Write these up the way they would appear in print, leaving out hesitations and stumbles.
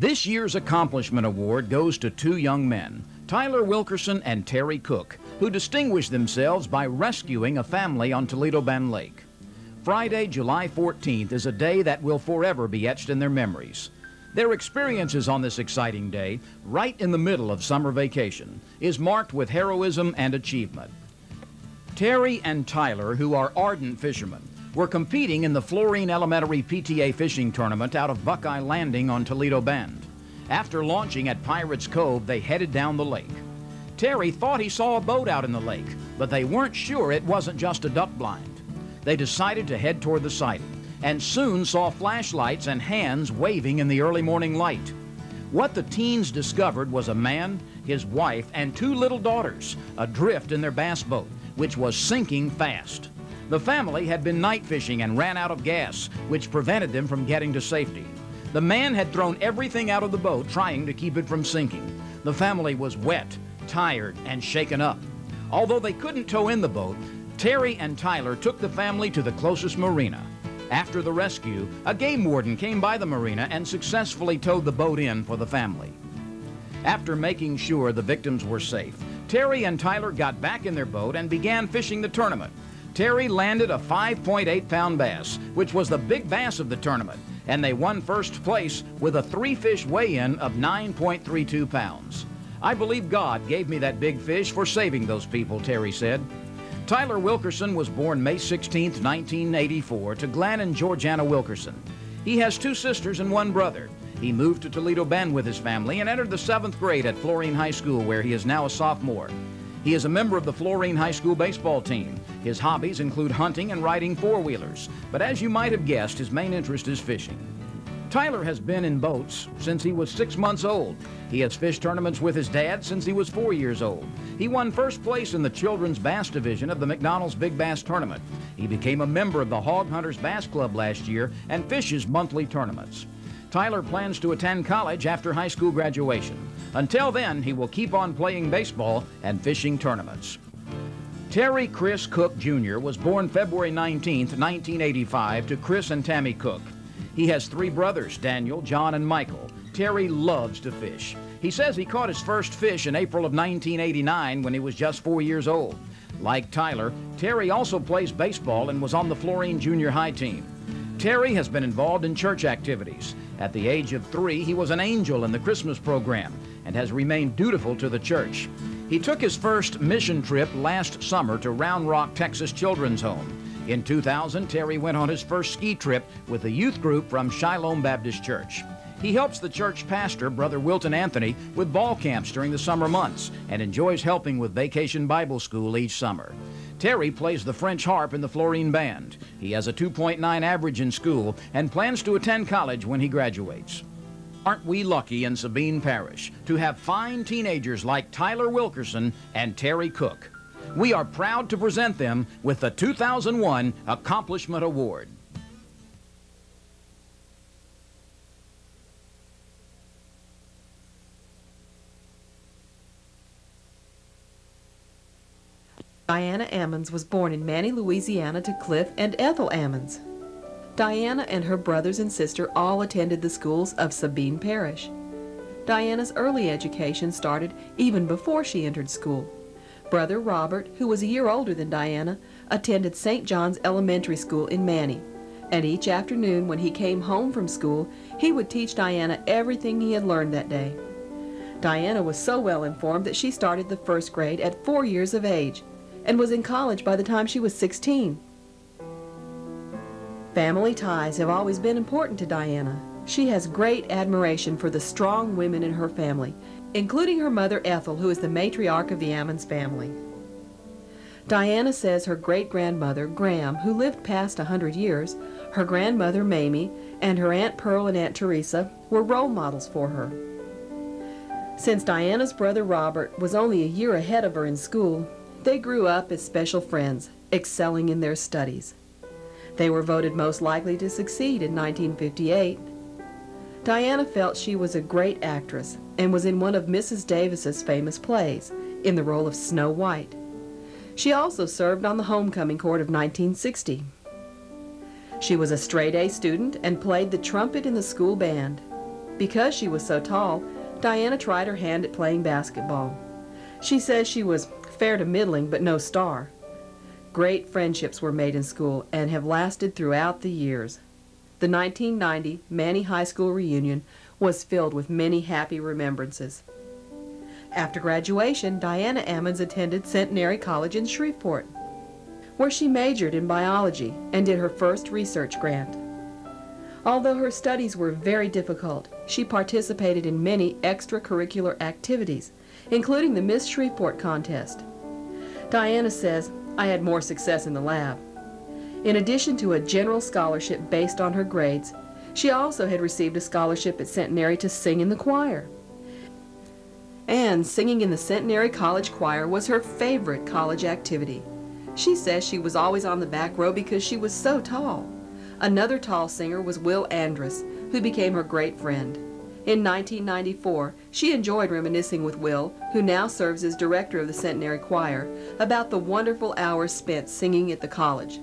This year's Accomplishment Award goes to two young men, Tyler Wilkerson and Terry Cook, who distinguished themselves by rescuing a family on Toledo Bend Lake. Friday, July 14th is a day that will forever be etched in their memories. Their experiences on this exciting day, right in the middle of summer vacation, is marked with heroism and achievement. Terry and Tyler, who are ardent fishermen, were competing in the Florine Elementary PTA fishing tournament out of Buckeye Landing on Toledo Bend. After launching at Pirates Cove, they headed down the lake. Terry thought he saw a boat out in the lake, but they weren't sure it wasn't just a duck blind. They decided to head toward the sighting, and soon saw flashlights and hands waving in the early morning light. What the teens discovered was a man, his wife, and two little daughters adrift in their bass boat, which was sinking fast. The family had been night fishing and ran out of gas, which prevented them from getting to safety. The man had thrown everything out of the boat, trying to keep it from sinking. The family was wet, tired, and shaken up. Although they couldn't tow in the boat, Terry and Tyler took the family to the closest marina. After the rescue, a game warden came by the marina and successfully towed the boat in for the family. After making sure the victims were safe, Terry and Tyler got back in their boat and began fishing the tournament. Terry landed a 5.8-pound bass, which was the big bass of the tournament, and they won first place with a three-fish weigh-in of 9.32 pounds. "I believe God gave me that big fish for saving those people," Terry said. Tyler Wilkerson was born May 16, 1984, to Glenn and Georgiana Wilkerson. He has two sisters and one brother. He moved to Toledo Bend with his family and entered the 7th grade at Florine High School, where he is now a sophomore. He is a member of the Florine High School baseball team. His hobbies include hunting and riding four-wheelers, but as you might have guessed, his main interest is fishing. Tyler has been in boats since he was 6 months old. He has fished tournaments with his dad since he was 4 years old. He won first place in the children's bass division of the McDonald's Big Bass Tournament. He became a member of the Hog Hunters Bass Club last year and fishes monthly tournaments. Tyler plans to attend college after high school graduation. Until then, he will keep on playing baseball and fishing tournaments. Terry Chris Cook Jr. was born February 19, 1985, to Chris and Tammy Cook. He has 3 brothers, Daniel, John, and Michael. Terry loves to fish. He says he caught his first fish in April of 1989 when he was just 4 years old. Like Tyler, Terry also plays baseball and was on the Florine Junior High team. Terry has been involved in church activities. At the age of 3, he was an angel in the Christmas program and has remained dutiful to the church. He took his first mission trip last summer to Round Rock, Texas Children's Home. In 2000, Terry went on his first ski trip with a youth group from Shiloh Baptist Church. He helps the church pastor, Brother Wilton Anthony, with ball camps during the summer months and enjoys helping with Vacation Bible School each summer. Terry plays the French harp in the Florine Band. He has a 2.9 average in school and plans to attend college when he graduates. Aren't we lucky in Sabine Parish to have fine teenagers like Tyler Wilkerson and Terry Cook? We are proud to present them with the 2001 Accomplishment Award. Diana Ammons was born in Manny, Louisiana to Cliff and Ethel Ammons. Diana and her brothers and sister all attended the schools of Sabine Parish. Diana's early education started even before she entered school. Brother Robert, who was a year older than Diana, attended St. John's Elementary School in Manny, and each afternoon when he came home from school, he would teach Diana everything he had learned that day. Diana was so well informed that she started the 1st grade at 4 years of age and was in college by the time she was 16. Family ties have always been important to Diana. She has great admiration for the strong women in her family, including her mother Ethel, who is the matriarch of the Ammons family. Diana says her great-grandmother, Graham, who lived past 100 years, her grandmother, Mamie, and her Aunt Pearl and Aunt Teresa were role models for her. Since Diana's brother Robert was only a year ahead of her in school, they grew up as special friends, excelling in their studies. They were voted most likely to succeed in 1958. Diana felt she was a great actress and was in one of Mrs. Davis's famous plays, in the role of Snow White. She also served on the homecoming court of 1960. She was a straight-A student and played the trumpet in the school band. Because she was so tall, Diana tried her hand at playing basketball. She says she was fair to middling, but no star. Great friendships were made in school and have lasted throughout the years. The 1990 Manny High School reunion was filled with many happy remembrances. After graduation, Diana Ammons attended Centenary College in Shreveport, where she majored in biology and did her first research grant. Although her studies were very difficult, she participated in many extracurricular activities, including the Miss Shreveport contest. Diana says, "I had more success in the lab." In addition to a general scholarship based on her grades, she also had received a scholarship at Centenary to sing in the choir. And singing in the Centenary College Choir was her favorite college activity. She says she was always on the back row because she was so tall. Another tall singer was Will Andrus, who became her great friend. In 1994, she enjoyed reminiscing with Will, who now serves as director of the Centenary Choir, about the wonderful hours spent singing at the college.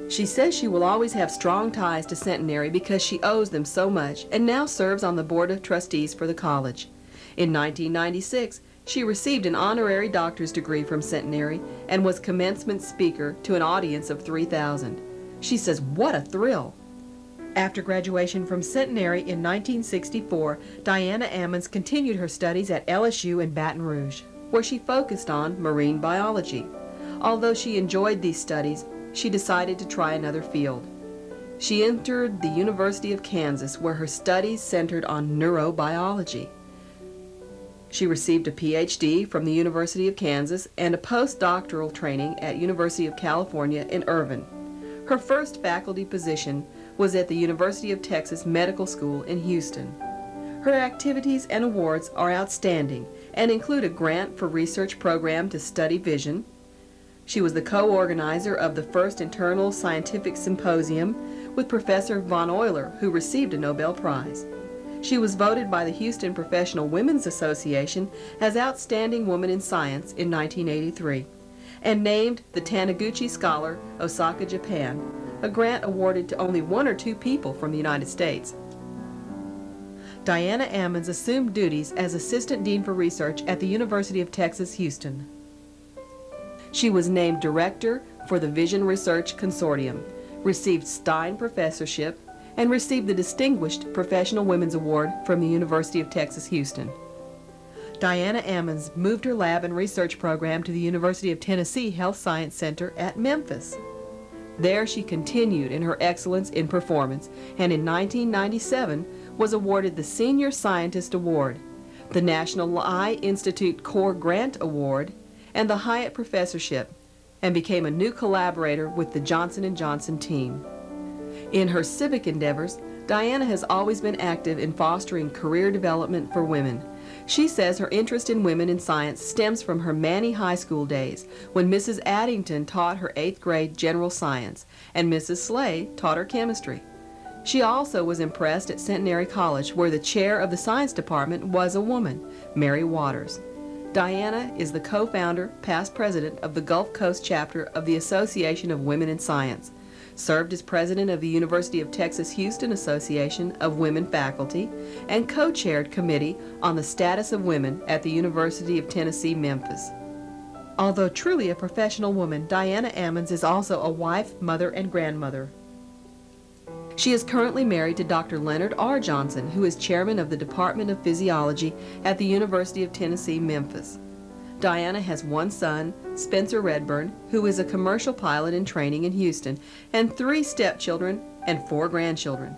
She says she will always have strong ties to Centenary because she owes them so much and now serves on the board of trustees for the college. In 1996, she received an honorary doctor's degree from Centenary and was commencement speaker to an audience of 3,000. She says, "What a thrill!" After graduation from Centenary in 1964, Diana Ammons continued her studies at LSU in Baton Rouge, where she focused on marine biology. Although she enjoyed these studies, she decided to try another field. She entered the University of Kansas, where her studies centered on neurobiology. She received a PhD from the University of Kansas and a postdoctoral training at University of California in Irvine. Her first faculty position was at the University of Texas Medical School in Houston. Her activities and awards are outstanding and include a grant for research program to study vision. She was the co-organizer of the first internal scientific symposium with Professor von Euler, who received a Nobel Prize. She was voted by the Houston Professional Women's Association as Outstanding Woman in Science in 1983 and named the Taniguchi Scholar, Osaka, Japan, a grant awarded to only 1 or 2 people from the United States. Diana Ammons assumed duties as Assistant Dean for Research at the University of Texas, Houston. She was named Director for the Vision Research Consortium, received Stein Professorship, and received the Distinguished Professional Women's Award from the University of Texas, Houston. Diana Ammons moved her lab and research program to the University of Tennessee Health Science Center at Memphis. There she continued in her excellence in performance and in 1997 was awarded the Senior Scientist Award, the National Eye Institute Core Grant Award, and the Hyatt Professorship, and became a new collaborator with the Johnson & Johnson team. In her civic endeavors, Diana has always been active in fostering career development for women. She says her interest in women in science stems from her Manny High School days, when Mrs. Addington taught her 8th grade general science, and Mrs. Slay taught her chemistry. She also was impressed at Centenary College, where the chair of the science department was a woman, Mary Waters. Diana is the co-founder, past president of the Gulf Coast chapter of the Association of Women in Science, served as president of the University of Texas Houston Association of Women Faculty, and co-chaired committee on the status of women at the University of Tennessee, Memphis. Although truly a professional woman, Diana Ammons is also a wife, mother, and grandmother. She is currently married to Dr. Leonard R. Johnson, who is chairman of the Department of Physiology at the University of Tennessee, Memphis. Diana has 1 son, Spencer Redburn, who is a commercial pilot in training in Houston, and 3 stepchildren and 4 grandchildren.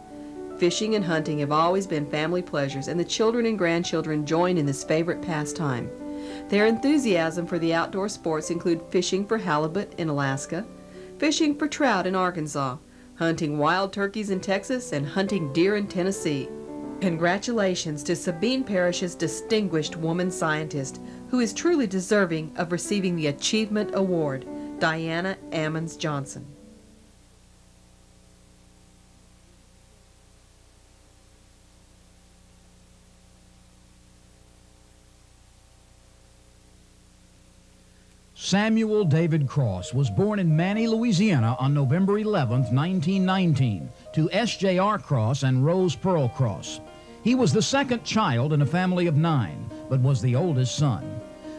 Fishing and hunting have always been family pleasures, and the children and grandchildren join in this favorite pastime. Their enthusiasm for the outdoor sports include fishing for halibut in Alaska, fishing for trout in Arkansas, hunting wild turkeys in Texas, and hunting deer in Tennessee. Congratulations to Sabine Parish's distinguished woman scientist, who is truly deserving of receiving the Achievement Award, Diana Ammons Johnson. Samuel David Cross was born in Manny, Louisiana on November 11, 1919, to S.J.R. Cross and Rose Pearl Cross. He He was the second child in a family of 9, but was the oldest son.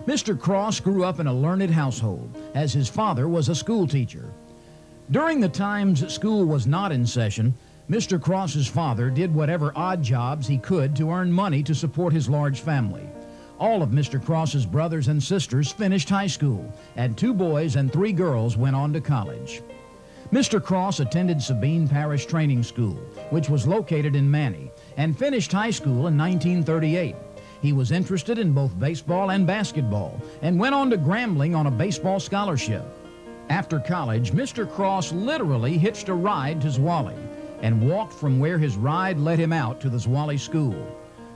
Mr. Cross grew up in a learned household, as his father was a school teacher. During the times school was not in session, Mr. Cross's father did whatever odd jobs he could to earn money to support his large family. All of Mr. Cross's brothers and sisters finished high school, and 2 boys and 3 girls went on to college. Mr. Cross attended Sabine Parish Training School, which was located in Manny, and finished high school in 1938. He was interested in both baseball and basketball, and went on to Grambling on a baseball scholarship. After college, Mr. Cross literally hitched a ride to Zwolle and walked from where his ride led him out to the Zwolle School.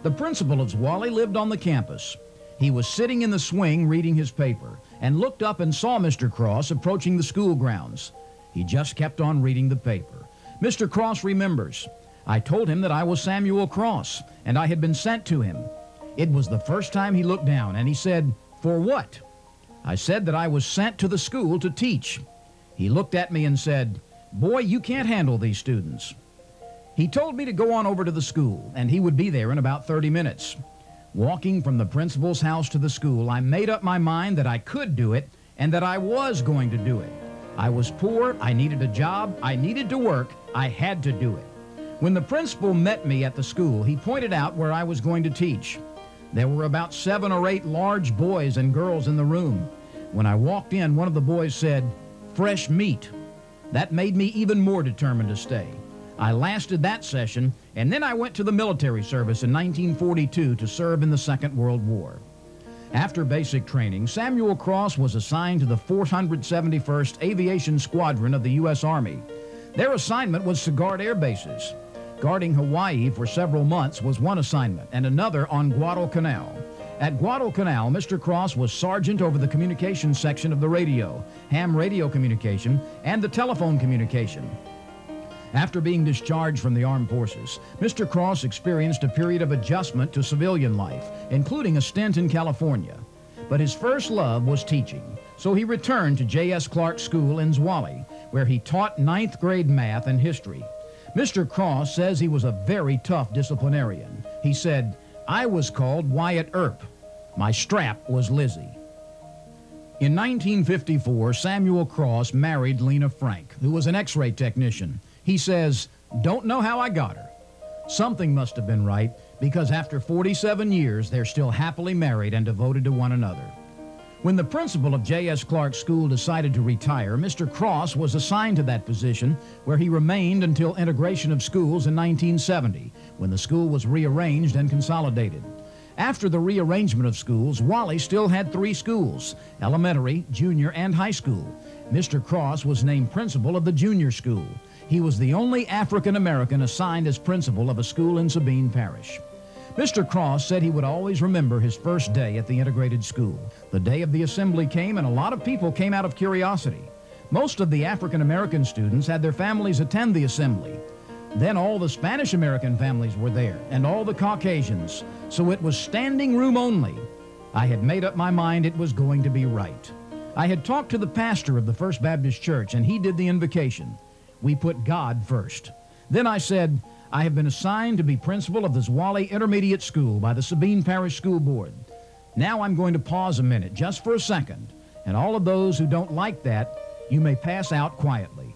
The principal of Zwolle lived on the campus. He was sitting in the swing reading his paper and looked up and saw Mr. Cross approaching the school grounds. He just kept on reading the paper. Mr. Cross remembers, "I told him that I was Samuel Cross and I had been sent to him. It was the first time he looked down and he said, 'For what?' I said that I was sent to the school to teach. He looked at me and said, 'Boy, you can't handle these students.' He told me to go on over to the school, and he would be there in about 30 minutes. Walking from the principal's house to the school, I made up my mind that I could do it and that I was going to do it. I was poor, I needed a job, I needed to work, I had to do it. When the principal met me at the school, he pointed out where I was going to teach. There were about 7 or 8 large boys and girls in the room. When I walked in, one of the boys said, 'Fresh meat.' That made me even more determined to stay. I lasted that session, and then I went to the military service in 1942 to serve in the Second World War. After basic training, Samuel Cross was assigned to the 471st Aviation Squadron of the U.S. Army. Their assignment was to guard air bases. Guarding Hawaii for several months was one assignment, and another on Guadalcanal. At Guadalcanal, Mr. Cross was sergeant over the communications section of the radio, ham radio communication, and the telephone communication. After being discharged from the armed forces, Mr. Cross experienced a period of adjustment to civilian life, including a stint in California. But his first love was teaching, so he returned to J.S. Clark School in Zwolle, where he taught 9th grade math and history. Mr. Cross says he was a very tough disciplinarian. He said, "I was called Wyatt Earp. My strap was Lizzie." In 1954, Samuel Cross married Lena Frank, who was an X-ray technician. He says, "Don't know how I got her. Something must have been right, because after 47 years, they're still happily married and devoted to one another." When the principal of J.S. Clark School decided to retire, Mr. Cross was assigned to that position, where he remained until integration of schools in 1970, when the school was rearranged and consolidated. After the rearrangement of schools, Zwolle still had 3 schools, elementary, junior, and high school. Mr. Cross was named principal of the junior school. He was the only African American assigned as principal of a school in Sabine Parish. Mr. Cross said he would always remember his first day at the integrated school. The day of the assembly came, and a lot of people came out of curiosity. Most of the African American students had their families attend the assembly. Then all the Spanish American families were there, and all the Caucasians, so it was standing room only. I had made up my mind it was going to be right. I had talked to the pastor of the First Baptist Church, and he did the invocation. We put God first. Then I said, "I have been assigned to be principal of the Zwolle Intermediate School by the Sabine Parish School Board. Now I'm going to pause a minute, just for a second, and all of those who don't like that, you may pass out quietly."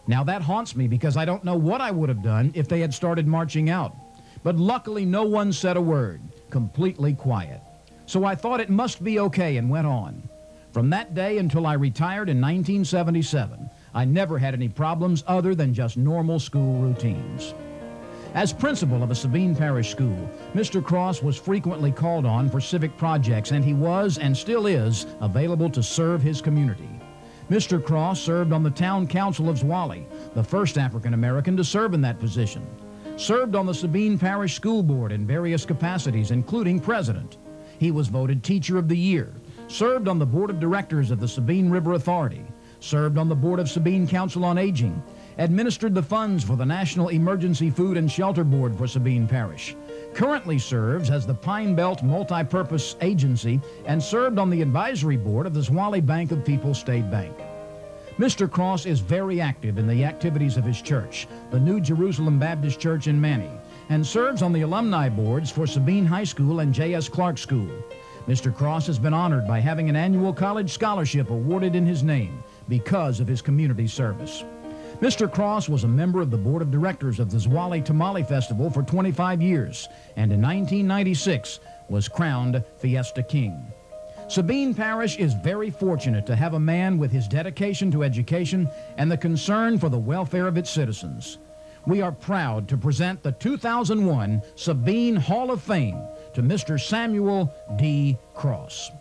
Now that haunts me because I don't know what I would have done if they had started marching out. But luckily no one said a word, completely quiet. So I thought it must be okay and went on. From that day until I retired in 1977, I never had any problems other than just normal school routines. As principal of a Sabine Parish school, Mr. Cross was frequently called on for civic projects, and he was, and still is, available to serve his community. Mr. Cross served on the Town Council of Zwolle, the first African American to serve in that position. Served on the Sabine Parish School Board in various capacities, including president. He was voted Teacher of the Year. Served on the Board of Directors of the Sabine River Authority. Served on the Board of Sabine Council on Aging. Administered the funds for the National Emergency Food and Shelter Board for Sabine Parish. Currently serves as the Pine Belt Multipurpose Agency and served on the advisory board of the Zwolle Bank of People's State Bank. Mr. Cross is very active in the activities of his church, the New Jerusalem Baptist Church in Manny, and serves on the alumni boards for Sabine High School and J.S. Clark School. Mr. Cross has been honored by having an annual college scholarship awarded in his name because of his community service. Mr. Cross was a member of the board of directors of the Zwolle Tamale Festival for 25 years, and in 1996 was crowned Fiesta King. Sabine Parish is very fortunate to have a man with his dedication to education and the concern for the welfare of its citizens. We are proud to present the 2001 Sabine Hall of Fame to Mr. Samuel D. Cross.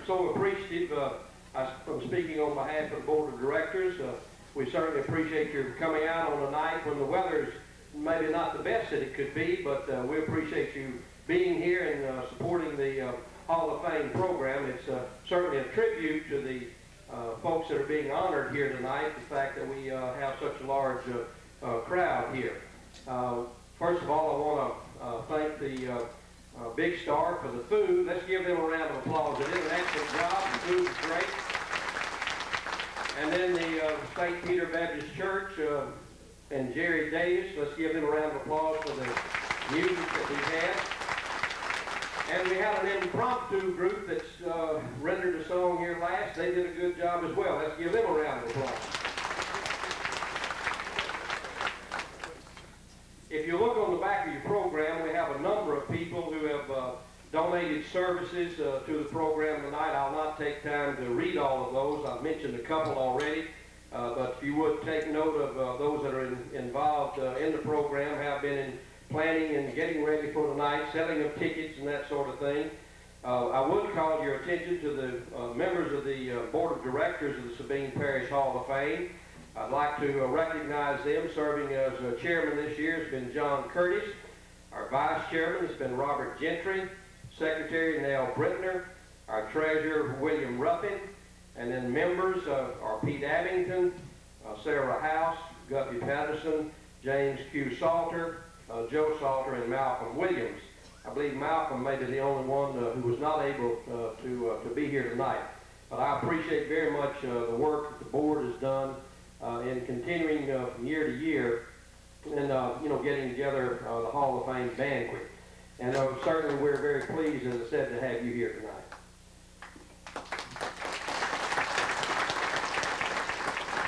So appreciative, I'm speaking on behalf of the board of directors. We certainly appreciate your coming out on a night when the weather's maybe not the best that it could be, but we appreciate you being here and supporting the Hall of Fame program. It's certainly a tribute to the folks that are being honored here tonight, the fact that we have such a large crowd here. First of all, I want to thank the Big Star for the food. Let's give them a round of applause. They did an excellent job. The food was great. And then the St. Peter Baptist Church and Jerry Davis. Let's give them a round of applause for the music that we had. And we had an impromptu group that's rendered a song here last. They did a good job as well. Let's give them a round of applause. If you look on the back of your program, we have a number of people who have donated services to the program tonight. I'll not take time to read all of those. I've mentioned a couple already. But if you would take note of those that are involved in the program, have been in planning and getting ready for tonight, selling of tickets and that sort of thing. I would call your attention to the members of the Board of Directors of the Sabine Parish Hall of Fame. I'd like to recognize them. Serving as chairman this year has been John Curtis. Our vice chairman has been Robert Gentry. Secretary Nell Brittner. Our treasurer William Ruffin. And then members are Pete Abington, Sarah House, Guppy Patterson, James Q. Salter, Joe Salter, and Malcolm Williams. I believe Malcolm may be the only one who was not able to be here tonight. But I appreciate very much the work that the board has done in continuing from year to year and getting together the Hall of Fame banquet. And certainly we're very pleased, as I said, to have you here tonight.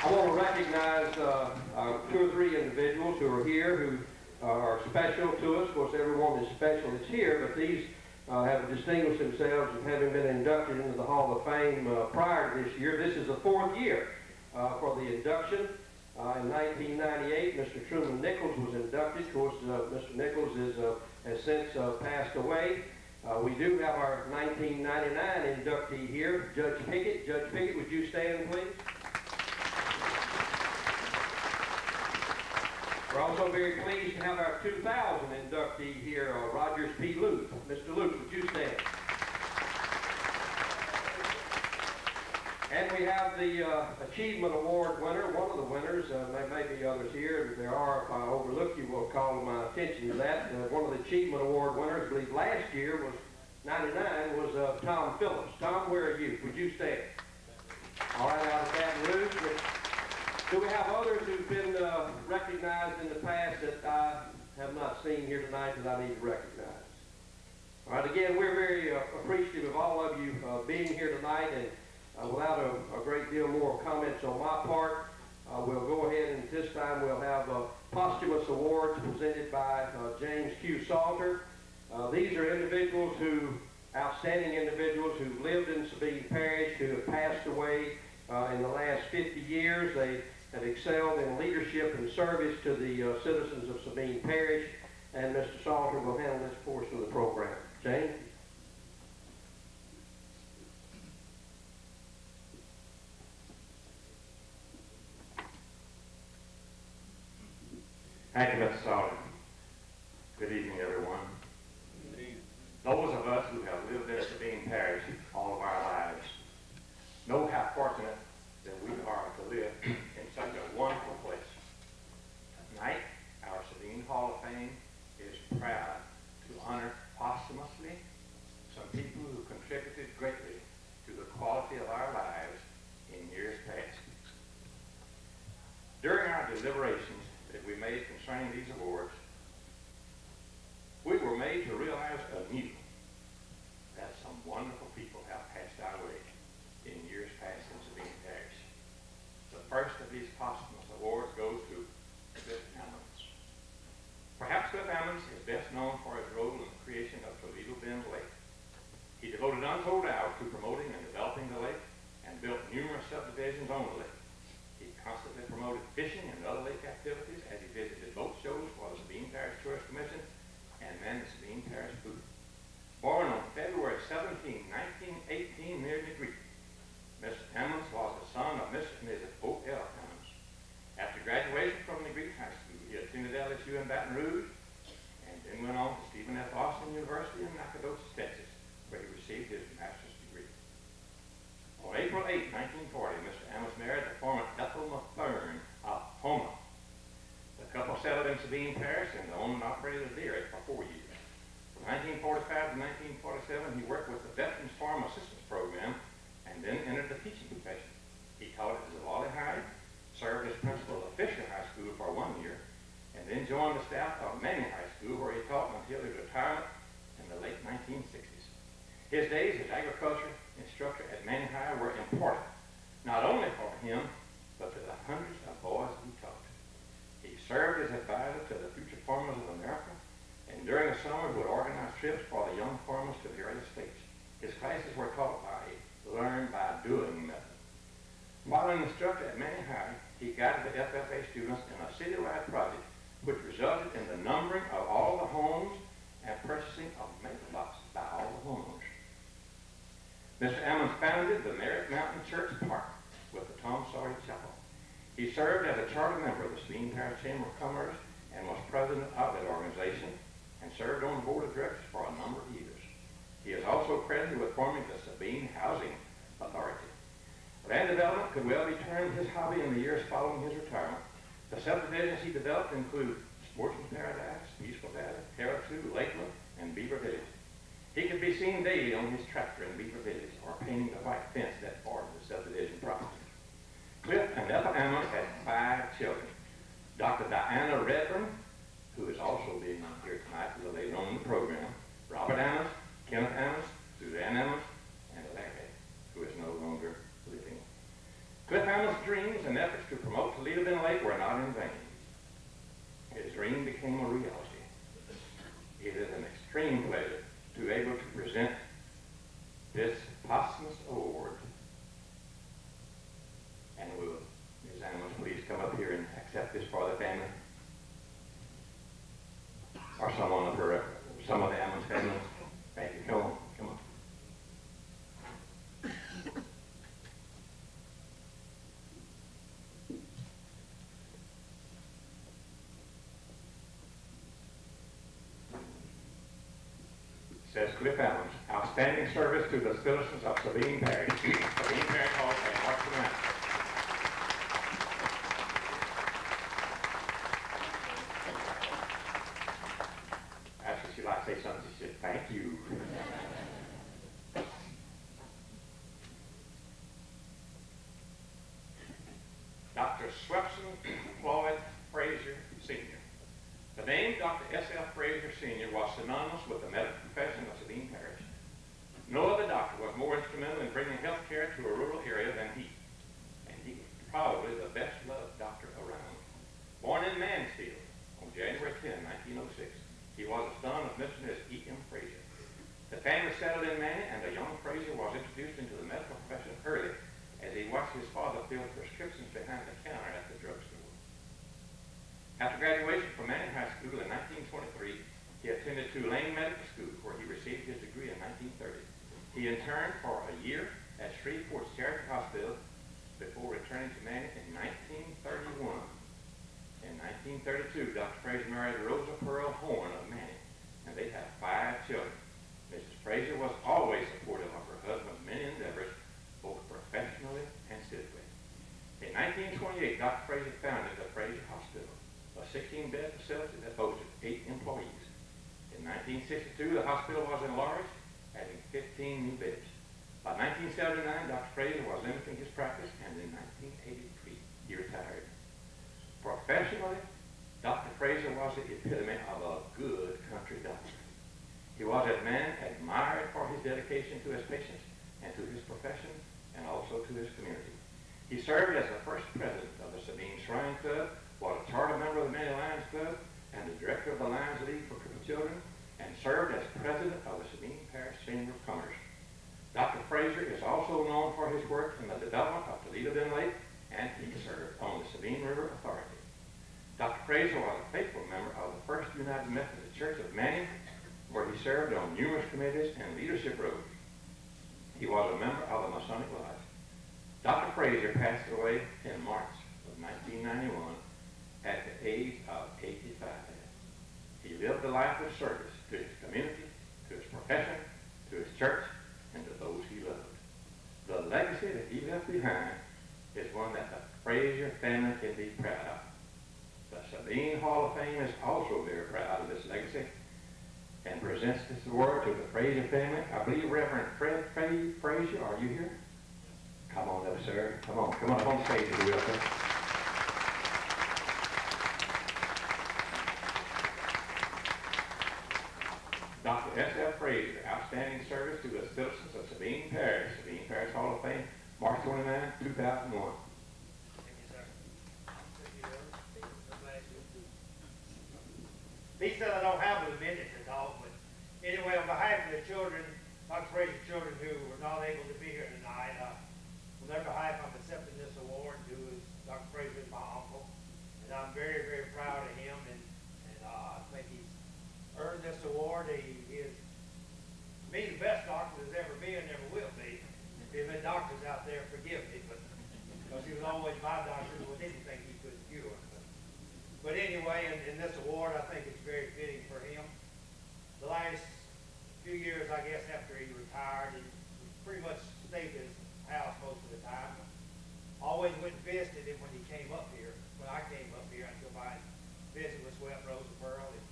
I want to recognize 2 or 3 individuals who are here who are special to us. Of course, everyone is special that's here, but these have distinguished themselves as having been inducted into the Hall of Fame prior to this year. This is the 4th year for the induction. In 1998, Mr. Truman Nichols was inducted. Of course, Mr. Nichols has since passed away. We do have our 1999 inductee here, Judge Pickett. Judge Pickett, would you stand, please? We're also very pleased to have our 2000 inductee here, Rogers P. Luke. Mr. Luke, would you stand? And we have the Achievement Award winner, one of the winners. There may be others here. If there are, if I overlook you, will call my attention to that. One of the Achievement Award winners, I believe last year was 99, was Tom Phillips. Tom, where are you? Would you stand? All right, out of Baton Rouge. Do we have others who've been recognized in the past that I have not seen here tonight that I need to recognize? All right, again, we're very appreciative of all of you being here tonight, and without a great deal more comments on my part, we'll go ahead and this time we'll have posthumous awards presented by James Q. Salter. These are individuals outstanding individuals who've lived in Sabine Parish, who have passed away in the last 50 years. They have excelled in leadership and service to the citizens of Sabine Parish, and Mr. Salter will handle this portion of the program. James? Thank you, Mr. Salter. Good evening, everyone. Those of us who have lived in Sabine Parish all of our lives know how fortunate that we are to live in such a wonderful place. Tonight, our Sabine Hall of Fame is proud to honor posthumously some people who contributed greatly to the quality of our lives in years past. During our deliberations that we made concerning these awards, we were made to realize anew that some wonderful people have passed our way in years past in Sabine Parish. The first of these posthumous awards goes to Cliff Ammons. Perhaps Cliff Ammons is best known for his role in the creation of Toledo Bend Lake. He devoted untold hours to promoting and developing the lake and built numerous subdivisions on the lake. He constantly promoted fishing and other lake activities as he visited boat shows for the Sabine Parish Tourist Commission and manned the Sabine Parish Booth. Born on February 17, 1918 near Negrete, Mr. Ammons was the son of Mr. and Mrs. O. L. Ammons. After graduation from Negrete High School, he attended LSU in Baton Rouge and then went on to Stephen F. Austin University in Nacogdoches, Texas, where he received his master's degree. On April 8, 1940, Mr. Ammons married the former Ethel McFern of Houma. The couple settled in Sabine Parish and owned and operated a dairy for 4 years. From 1945 to 1947, he worked with the Veterans Farm Assistance Program and then entered the teaching profession. He taught at Zolali High, served as principal of Fisher High School for 1 year, and then joined the staff of Manning High School, where he taught until his retirement in the late 1960s. His days as agriculture instructor at Manning High were important, not only for him, but to the hundreds of boys he taught. He served as advisor to the Future Farmers of America, and during the summer would organize trips for the young farmers to various states. His classes were taught by a learn-by-doing method. While an instructor at Manning High, he guided the FFA students in a citywide project which resulted in the numbering of all the homes and purchasing of mailboxes by all the homeowners. Mr. Ammons founded the Merritt Mountain Church Park with the Tom Sawyer Chapel. He served as a charter member of the Sabine Parish Chamber of Commerce and was president of that organization and served on the board of directors for a number of years. He is also credited with forming the Sabine Housing Authority. Land development could well be termed his hobby in the years following his retirement. The subdivisions he developed include Sportsman Paradise, Peaceful Valley, Terra 2, Lakeland, and Beaver Village. He could be seen daily on his tractor in Beaver Village or painting the white fence that bordered the subdivision property. Cliff and Ethel Ammons had 5 children. Dr. Diana Redburn, who is also being on here tonight a little later on in the program, Robert Ammons, Kenneth Ammons, Suzanne Ammons, and Larry, who is no longer living. Cliff Ammons' dreams and efforts to promote Toledo Bend Lake were not in vain. His dream became a reality. It is an extreme pleasure to be able to present this posthumous award. And will Ms. Ammons please come up here and accept this for the family? Or someone of her, some of the Ammons family. Thank you. Come on, come on. Says Cliff Ammons, outstanding service to the citizens of Sabine Parish. Sabine Parish Hall of Fame. Dr. Swepson Floyd Frazier, Sr. The name Dr. S.F. Frazier, Sr. was synonymous with the medical profession of Sabine Parish. No other doctor was more instrumental in bringing health care to a rural area than he. And he was probably the best-loved doctor around. Born in Mansfield on January 10, 1906, he was a son of Mr. and Mrs. E.M. Frazier. The family settled in Manning, and the young Frazier was introduced into the medical profession early as he watched his father fill prescriptions behind the counter at the drugstore. After graduation from Manning High School in 1923, he attended Tulane Medical School, where he received his degree in 1930. He interned for a year at Shreveport's Charity Hospital before returning to Manning in 1931. In 1932, Dr. Frazier married Rosa Pearl Horn of Manning, and they had 5 children. Mrs. Frazier was always supportive of her husband's many endeavors, both professionally and civically. In 1928, Dr. Frazier founded the Frazier Hospital, a 16-bed facility that boasted 8 employees. In 1962, the hospital was enlarged, adding 15 new beds. By 1979, Dr. Frazier was limiting his practice, and in 1983, he retired. Professionally, Dr. Frazier was the epitome of a good country doctor. He was a man admired for his dedication to his patients and to his profession, and also to his community. He served as the first president of the Sabine Shrine Club, was a charter member of the Many Lions Club, and the director of the Lions League for Crippled Children, and served as president of the Sabine Parish Chamber of Commerce. Dr. Frazier is also known for his work in the development of Toledo Bend Lake, and he served on the Sabine River Authority. Dr. Frazier was a faithful member of the First United Methodist Church of Manning, where he served on numerous committees and leadership roles. He was a member of the Masonic Lodge. Dr. Frazier passed away in March of 1991 at the age of 85. He lived a life of service to his community, to his profession, to his church, and to those he loved. The legacy that he left behind is one that the Frazier family can be proud of. The Sabine Hall of Fame is also very proud of this legacy and presents this award to the Frazier family. I believe Reverend Fred Frazier, are you here? Come on up, sir. Come on up on stage if you will, sir. Dr. S.F. Frazier, outstanding service to the citizens of Sabine Parish Hall of Fame, March 29, 2001. He said I don't have a minute to talk, but anyway, on behalf of the children, Dr. Frazier's children who were not able to be here tonight, on their behalf, I'm accepting this award to Dr. Frazier is my uncle, and I'm very, very proud of him, and I think he's earned this award. He is, to me, the best doctor there's ever been, never will be. If there have been doctors out there, forgive me, but because he was always my doctor with anything he could cure. But anyway, in this award, I think it's very fitting for him. The last few years, I guess, after he retired, he pretty much stayed at his house most of the time. Always went and visited him when he came up here. When I came up here, I'd go by and visit with Swep, Rosa Pearl. And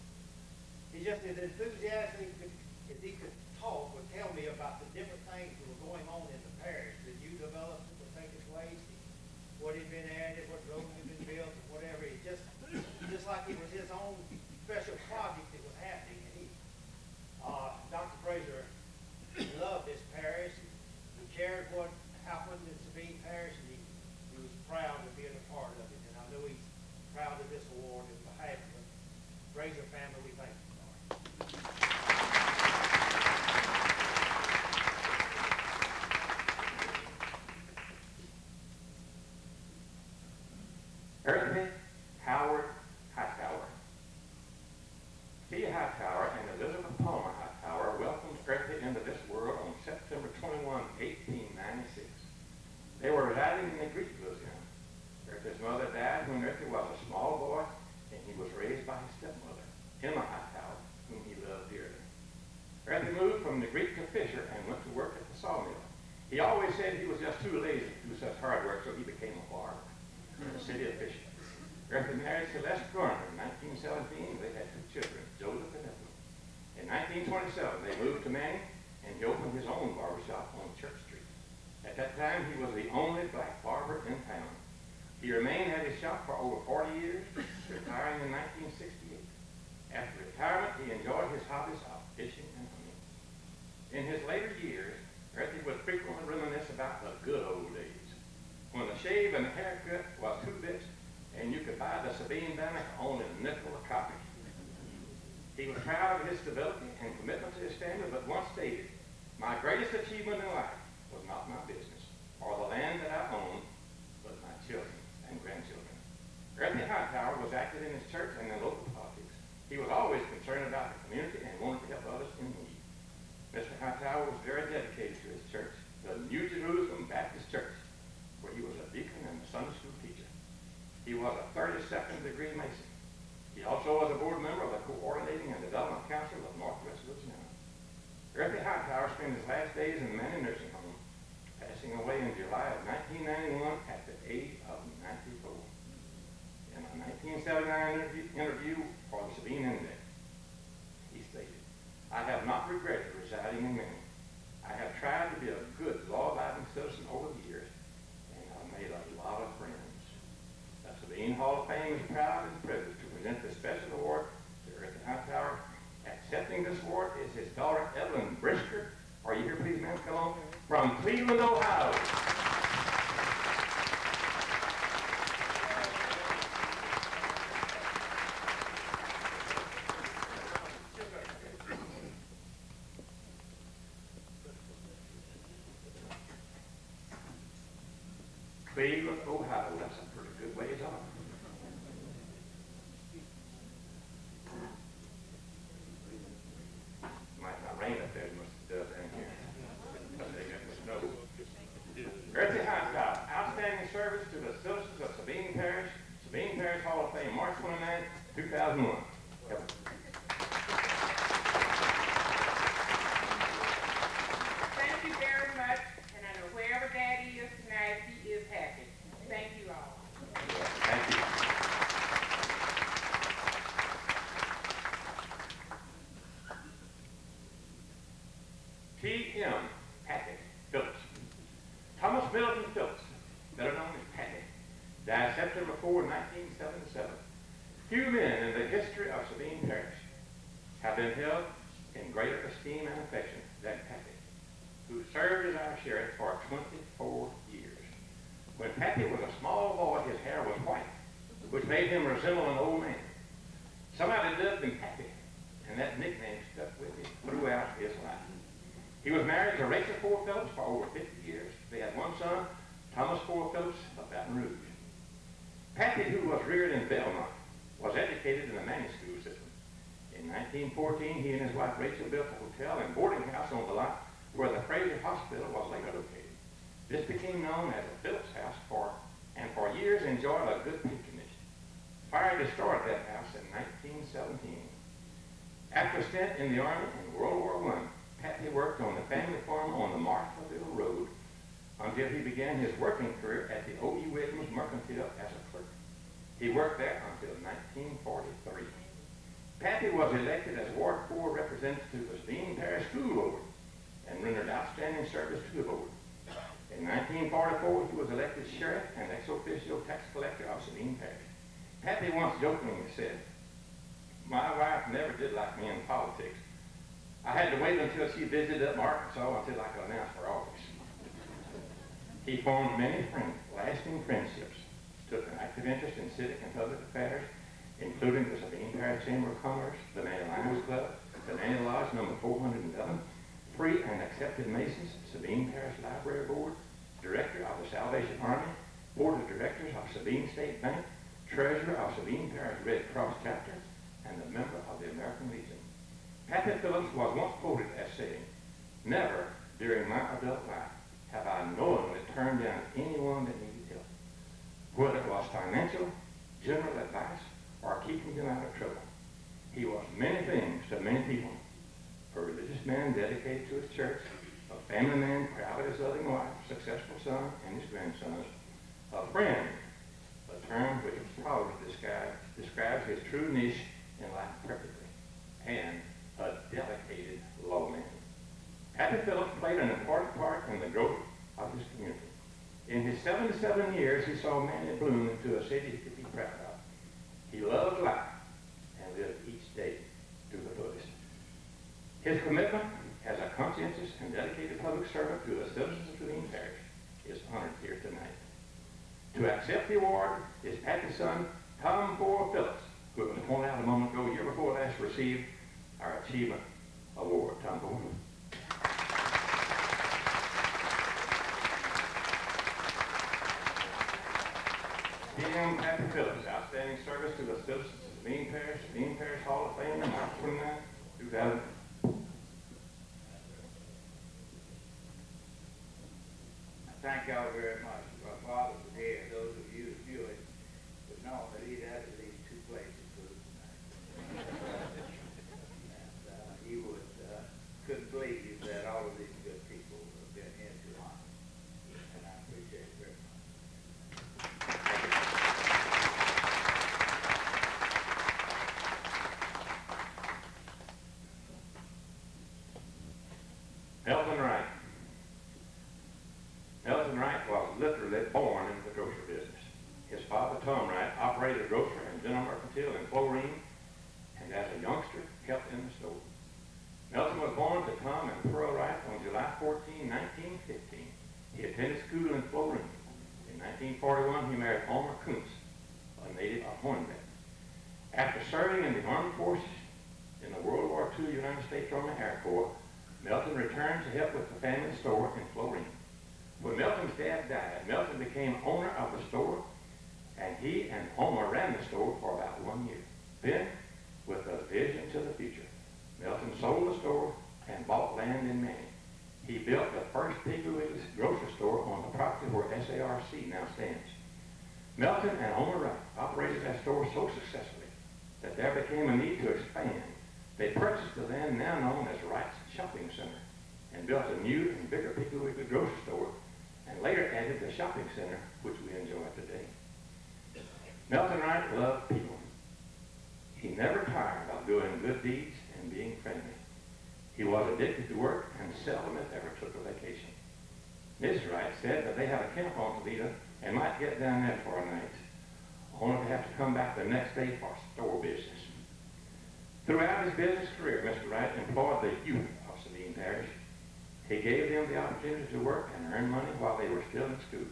he just as enthusiastic as he could talk, would tell me about the different things that were going on in the parish, the new development that taking place, what had been added, what roads had been built, and whatever. He just like it was his own special project that was happening. And he, Dr. Frazier loved this parish. He cared what happened in Sabine Parish, and he was proud of being a part of it. And I know he's proud of this award. On behalf of the Frazier family, we thank you for it. Earthly Howard Hightower. Tia Hightower and Elizabeth Palmer Hightower welcomed Earthly into this world on September 21, 1896. They were residing in the Greek Museum. Earthly's mother died when Earthly was a small boy, and he was raised by his stepmother, Emma Hightower, whom he loved dearly. Earthly moved from the Greek to Fisher and went to work at the sawmill. He always said he was just too lazy to do such hard work, so he became a barber in the city of Fisher. Earthly married Celeste Garner in 1917. They had 2 children, Joseph and Ethel. In 1927, they moved to Manning, and he opened his own barbershop on Church Street. At that time, he was the only black barber in town. He remained at his shop for over 40 years, retiring in 1968. After retirement, he enjoyed his hobbies of fishing and hunting. In his later years, Earthy would frequently reminisce about the good old days, when the shave and the haircut was 2 bits, and you could buy the Sabine Bannock only a nickel a copy. He was proud of his stability and commitment to his family, but once stated, "My greatest achievement in life was not my business or the land that I owned, but my children and grandchildren." Earthy Hightower was active in his church and in local politics. He was always concerned about the community and wanted to help others in need. Mr. Hightower was very dedicated to his church, the New Jerusalem Baptist Church, where he was a deacon and a Sunday school teacher. He was a 32nd degree Mason. He also was a board member of the Coordinating and Development Council of Northwest Louisiana. Earthy Hightower spent his last days in the Manning Nursing Home, passing away in July of 1991 at the age of 94. In a 1979 interview for the Sabine Index, he stated, "I have not regretted residing in Manning. I have tried to be a good, law-abiding citizen over the years, and I've made a lot of friends." The Sabine Hall of Fame is proud and privileged to present this special award to Earthy Hightower. Accepting this award is his daughter, Evelyn Brisker. Are you here, please, ma'am? Come on. From Cleveland, Ohio. Cleveland, Ohio. That's a pretty good ways off. Might not rain up there as much as it does down here. But they got the snow. Earthy Hightower, outstanding service to the citizens of Sabine Parish Hall of Fame, March 29, 2001. Thank you very much, and I know wherever Daddy is tonight, he is happy. Thank you all. Thank you. T.M. Patrick Phillips. Thomas Middleton Phillips, better known as Patty, died September 4, 1977. Few men in the history of Sabine Parish have been held in greater esteem and affection than Patty, who served as our sheriff for 24 years. When Pappy was a small boy, his hair was white, which made him resemble an old man. Somebody dubbed him Pappy, and that nickname stuck with him throughout his life. He was married to Rachel Ford Phillips for over 50 years. They had one son, Thomas Ford Phillips of Baton Rouge. Pappy, who was reared in Belmont, was educated in the Manning School system. In 1914, he and his wife Rachel built a hotel and boarding house on the lot where the Fraser Hospital was later located. This became known as the Phillips House and for years enjoyed a good patronage. Fire destroyed that house in 1917. After a stint in the Army in World War I, Pappy worked on the family farm on the Marshallville Road until he began his working career at the O.E. Williams Mercantile as a clerk. He worked there until 1943. Pappy was elected as Ward 4 representative to the Sabine Parish School Board and rendered outstanding service to the board. In 1944, he was elected sheriff and ex-officio tax collector of Sabine Parish. Pappy once jokingly said, "My wife never did like me in politics. I had to wait until she visited up Arkansas until I could announce for office." He formed many lasting friendships, took an active interest in civic and public affairs, including the Sabine Parish Chamber of Commerce, the Manning Lions Club, the Manning Lodge number 411, Free and Accepted Masons, Sabine Parish Library Board, Director of the Salvation Army, Board of Directors of Sabine State Bank, Treasurer of Sabine Parish Red Cross Chapter, and a member of the American Legion. Pappy Phillips was once quoted as saying, "Never during my adult life have I knowingly turned down anyone that needed help, whether it was financial, general advice, or keeping them out of trouble. He was many things to many people. A religious man dedicated to his church, a family man proud of his loving wife, successful son, and his grandsons, a friend, a term which probably describes his true niche in life perfectly, and a dedicated lawman." Pappy Phillips played an important part in the growth of his community. In his 77 years, he saw many bloom into a city he could be proud of. He loved life and lived each day to the fullest. His commitment as a conscientious and dedicated public servant to the citizens of Saline Parish is honored here tonight. To accept the award is Patty's son, Tom Boyle Phillips, who was pointed out a moment ago, year before last, received our Achievement Award. Tom Boyle. P.M. Pappy Phillips, outstanding service to the citizens of Saline Parish Hall of Fame, March 29, 2000. Thank y'all very much. My father was here. Those of you who knew it would know that he'd had at least 2 plates of food tonight. And he would, couldn't believe that all of these good people have been here to honor. And I appreciate it very much. Melton Wright. Melton Wright was literally born into the grocery business. His father, Tom Wright, operated a grocery in General Mercantile in Florine, and as a youngster, helped in the store. Melton was born to Tom and Pearl Wright on July 14, 1915. He attended school in Florine. In 1941, he married Homer Kuntz, a native of Hornbeck. After serving in the Armed Forces in the World War II United States Army Air Corps, Melton returned to help with the family store in Florine. When Melton's dad died, Melton became owner of the store, and he and Homer ran the store for about 1 year. Then, with a vision to the future, Melton sold the store and bought land in Manning. He built the first Piggly Wiggly's grocery store on the property where SARC now stands. Melton and Homer Wright operated that store so successfully that there became a need to expand. They purchased the land now known as Wright's Shopping Center and built a new and bigger Piggly Wiggly grocery store, and later added the shopping center, which we enjoy today. Melton Wright loved people. He never tired of doing good deeds and being friendly. He was addicted to work and seldom if ever took a vacation. Mrs. Wright said that they had a camp on Toledo and might get down there for a night, only to have to come back the next day for store business. Throughout his business career, Mr. Wright employed the youth of Saline Parish. He gave them the opportunity to work and earn money while they were still in school.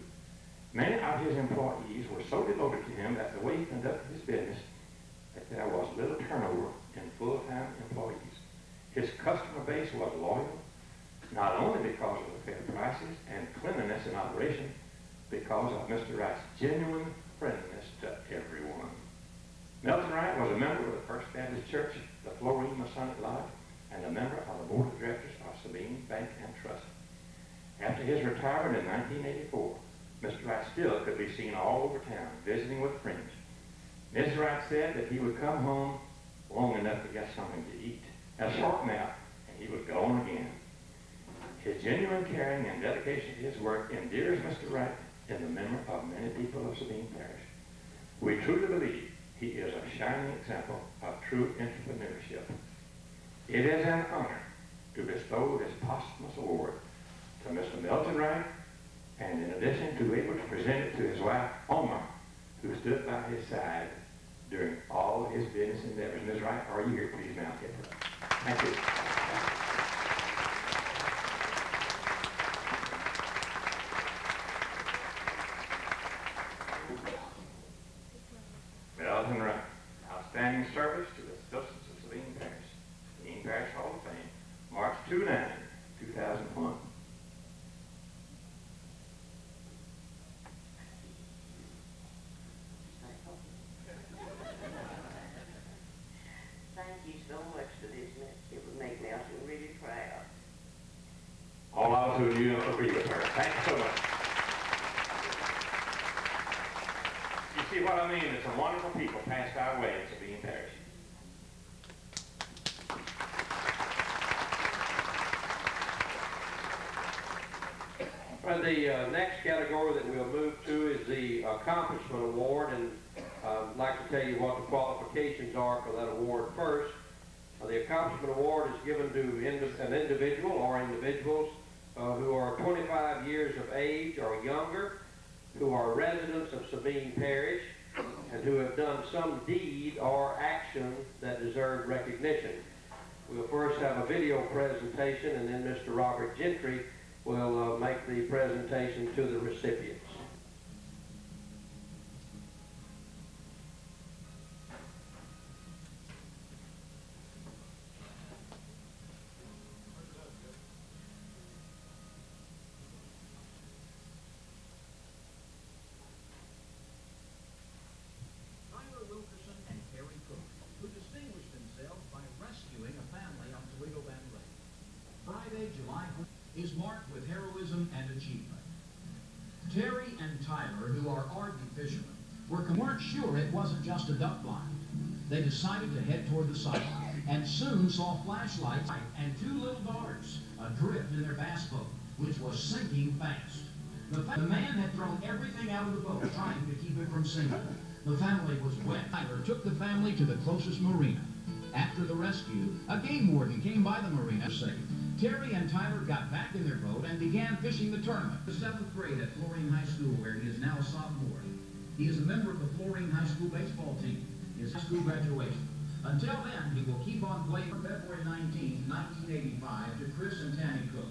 Many of his employees were so devoted to him that the way he conducted his business, that there was little turnover in full-time employees. His customer base was loyal, not only because of the fair prices and cleanliness in operation, because of Mr. Wright's genuine friendliness to everyone. Melton Wright was a member of the First Baptist Church, the Florine Masonic Lodge, and a member of the Board of Directors of Sabine Bank and Trust. After his retirement in 1984, Mr. Wright still could be seen all over town visiting with friends. Mrs. Wright said that he would come home long enough to get something to eat, a short nap, and he would go on again. His genuine caring and dedication to his work endears Mr. Wright in the memory of many people of Sabine Parish. We truly believe he is a shining example of true entrepreneurship. It is an honor to bestow this posthumous award to Mr. Melton Wright, and in addition to be able to present it to his wife, Oma, who stood by his side during all his business endeavors. Ms. Wright, are you here? Please now get to us. Thank you. Melton Wright, outstanding service to the citizens of Saline Parish. Saline Parish Hall of Fame, March 29, 2001. Thank you so much for this message. It would make Melton really proud. All of us who knew him agree with her. Thank you so much. You see what I mean? It's some wonderful people passed our way in Sabine Parish. Well, the next category that we'll move to is the Accomplishment Award, and I'd like to tell you what the qualifications are for that award first. The Accomplishment Award is given to an individual or individuals who are 25 years of age or younger who are residents of Sabine Parish and who have done some deed or action that deserve recognition. We'll first have a video presentation, and then Mr. Robert Gentry will make the presentation to the recipients. Tyler Wilkerson and Terry Cook, who distinguished themselves by rescuing a family on Toledo Bend Lake. Friday, July 4th, is marked with heroism and achievement. Terry and Tyler, who are ardent fishermen, weren't sure it wasn't just a duck blind. They decided to head toward the site and soon saw flashlights and two little daughters adrift in their bass boat, which was sinking fast. The man had thrown everything out of the boat, trying to keep it from sinking. The family was wet. Tyler took the family to the closest marina. After the rescue, a game warden came by the marina safe. Terry and Tyler got back in their boat and began fishing the tournament. The 7th grade at Florine High School, where he is now a sophomore. He is a member of the Florine High School baseball team. His high school graduation. Until then, he will keep on playing from February 19, 1985 to Chris and Tammy Cook.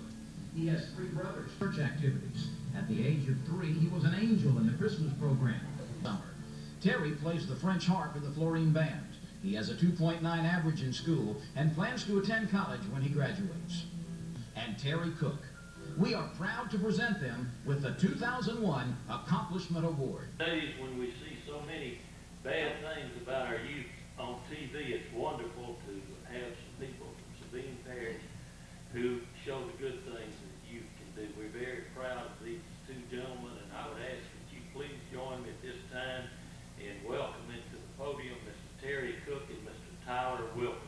He has 3 brothers. Church activities. At the age of 3, he was an angel in the Christmas program. Summer. Terry plays the French harp in the Florine band. He has a 2.9 average in school and plans to attend college when he graduates. And Terry Cook. We are proud to present them with the 2001 Accomplishment Award. Days when we see so many bad things about our youth on TV, it's wonderful to have some people from Sabine Parish who show the good things that youth can do. We're very proud of these 2 gentlemen, and I would ask that you please join me at this time in welcoming to the podium Mr. Terry Cook and Mr. Tyler Wilkerson.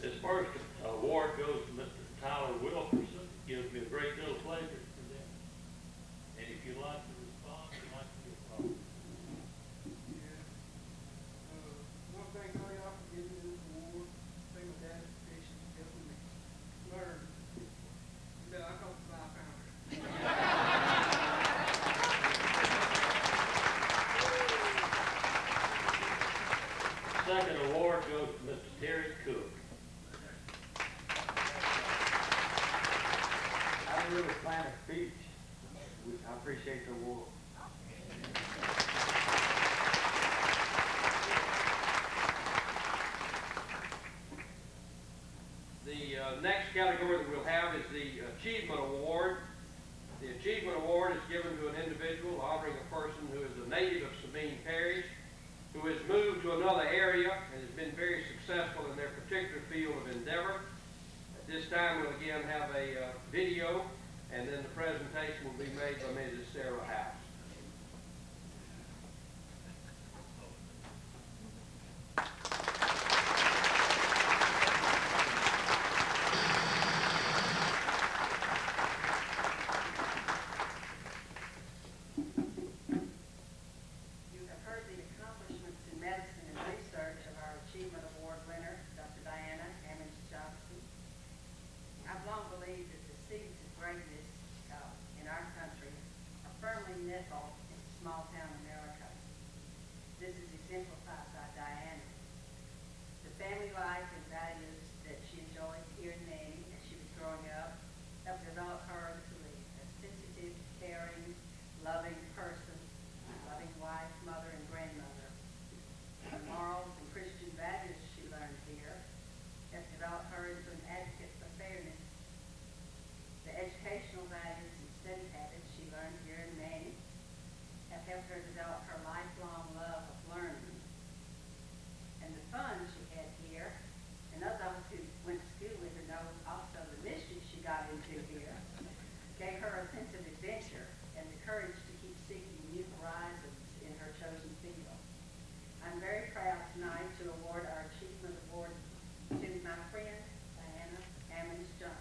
This first award goes to Mr. Tyler Wilkerson. It gives me a great deal of pleasure for them. And if you'd like to respond, you'd like to respond. One thing I got for giving me this award, thing my dad's education helping me learn. But I come from 5 pounder. Second award goes to Mr. Terry Cook. I didn't really plan a speech. I appreciate the award. The next category that we'll have is the Achievement Award. The Achievement Award is given to an individual honoring a person who is a native of Sabine Parish, who has moved to another area and has been very successful in their particular field of endeavor. At this time, we'll again have a video, and then the presentation will be made by Mrs. Sarah House. You have heard the accomplishments in medicine and research of our Achievement Award winner, Dr. Diana Ammons Johnson. I've long believed that the seeds of greatness in our country are firmly nestled in small town America. This is exemplified by Diana. The family life and values that she enjoyed here in Maine as she was growing up helped develop her to be a sensitive, caring, loving person, loving wife, mother, and grandmother. The morals and Christian values she learned here have developed her into an advocate for fairness. The educational values and study habits she learned here in Maine have helped her develop her lifelong love of learning. And the fun she had here, and those of us who went to school with her know also the mischief she got into here, gave her a sense of adventure and the courage to keep seeking new horizons in her chosen field. I'm very proud tonight to award our Achievement Award to my friend, Diana Ammons Johnson.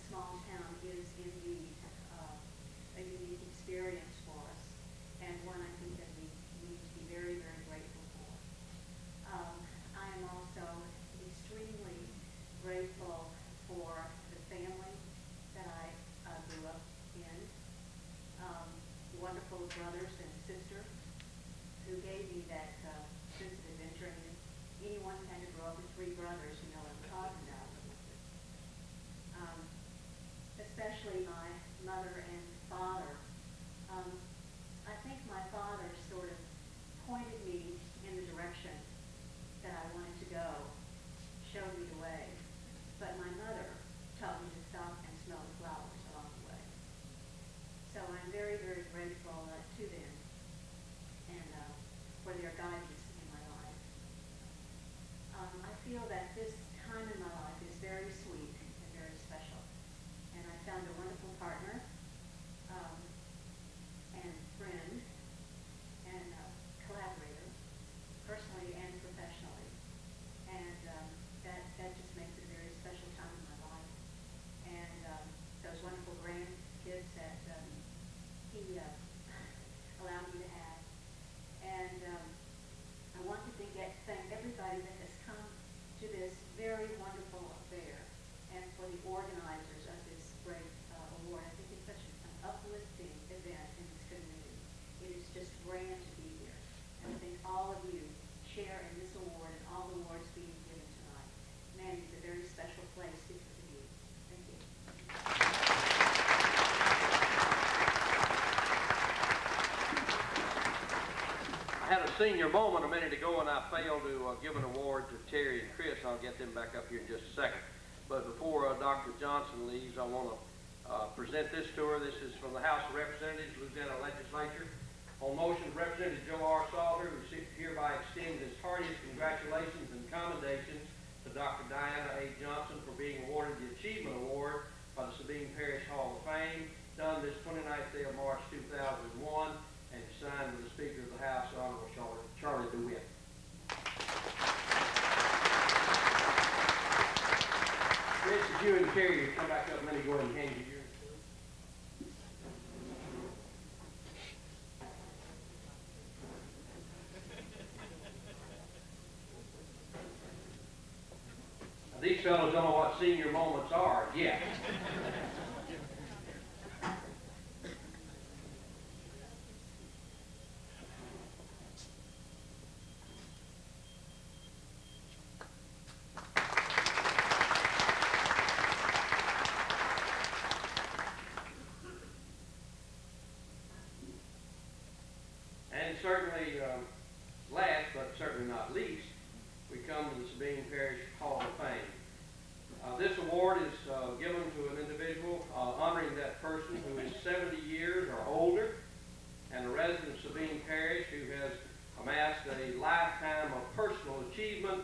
small town is indeed a unique experience for us, and one I think that we need to be very, very grateful for. I am also extremely grateful for the family that I grew up in, wonderful brothers and sisters who gave me that sense of adventure. And anyone kind of grew up with three brothers, you know what I'm talking about. Especially my mother and father. I think my father sort of pointed me in the direction that I wanted to go, showed me the way. But my mother taught me to stop and smell the flowers along the way. So I'm very, very grateful to them and for their guidance in my life. I feel that this time in my life is very sweet and very special. And I found a wonderful partner and friend and collaborator, personally and professionally. And that just makes it a very special time in my life. And those wonderful grandkids that he allowed me to have. And I want to thank everybody that has come to this very wonderful affair, and for the organizers of this great award. I think it's such an uplifting event in this community. It is just grand to be here. And I think all of you share in this award and all the awards being given tonight. Man, it's a very special place because of you. Thank you. I had a senior moment a minute ago, and I failed to give an award to Terry and Chris. I'll get them back up here in just a second. But before Dr. Johnson leaves, I want to present this to her. This is from the House of Representatives, Louisiana Legislature. On motion of Representative Joe R. Salter, who hereby extends his heartiest congratulations and commendations to Dr. Diana A. Johnson for being awarded the Achievement Award by the Sabine Parish Hall of Fame, done this 29th day of March 2001, and signed with the Speaker of the House, Honorable Charlie DeWitt. Chris, as you and Terry come back up, and let me go ahead and hand you yours. These fellows don't know what senior moments are yet. And certainly, last but certainly not least, we come to the Sabine Parish Hall of Fame. This award is given to an individual honoring that person who is 70 years or older and a resident of Sabine Parish who has amassed a lifetime of personal achievement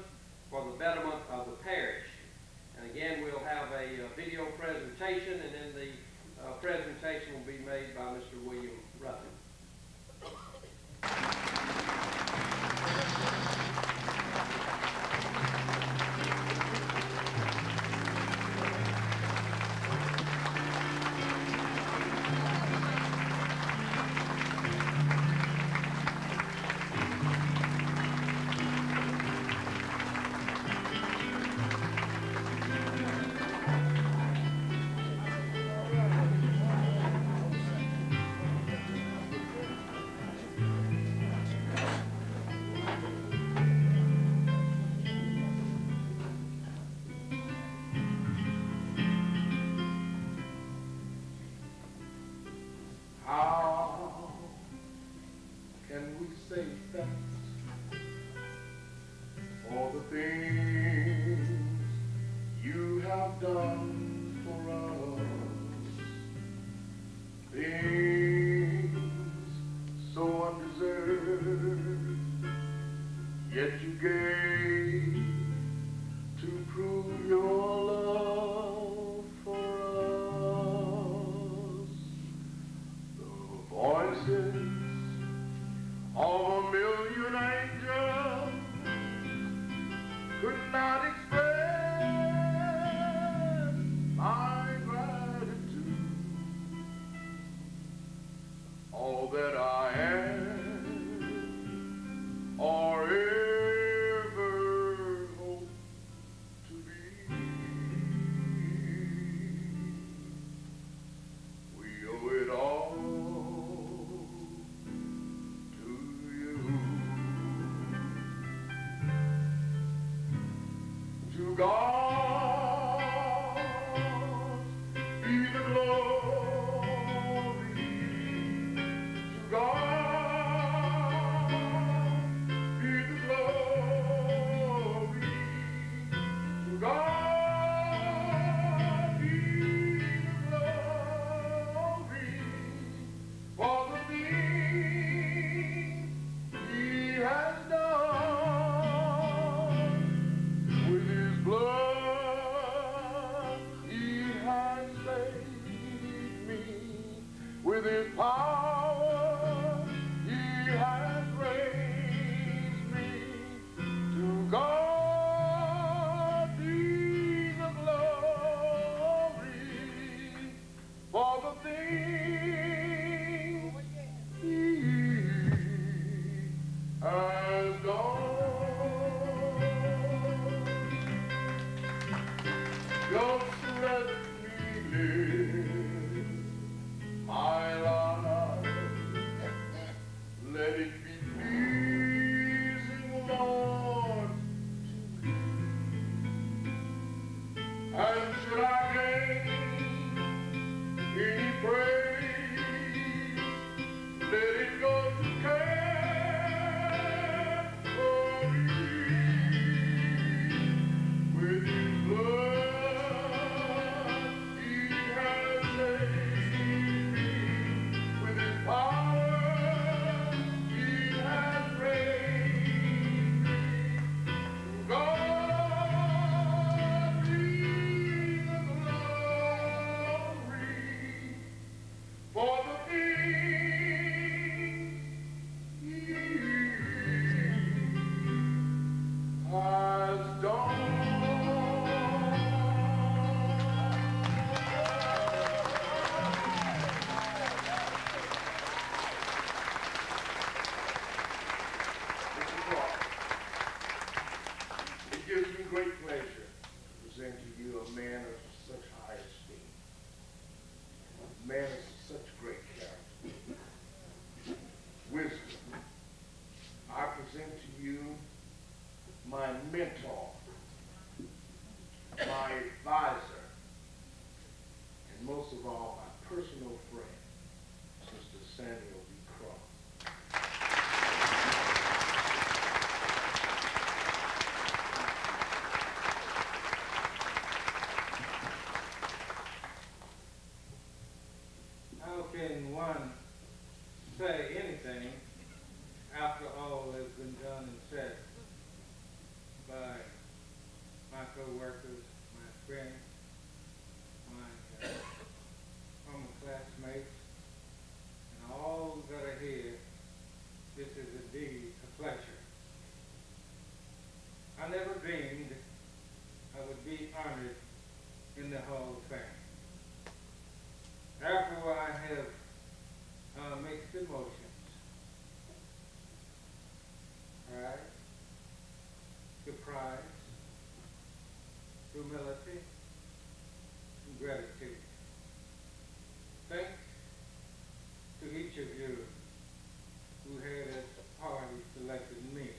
for the betterment of the parish. And again, we'll have a video presentation, and then the presentation will be made by Mr. William Ruffin. Could not express my gratitude. Can one say anything after all has been done and said by my co-workers, my friends, my former classmates, and all that are here? This is indeed a pleasure. I never dreamed I would be honored in the Hall of Fame. Therefore, I have mixed emotions. Pride, surprise, humility, and gratitude. Thanks to each of you who had as a party selected me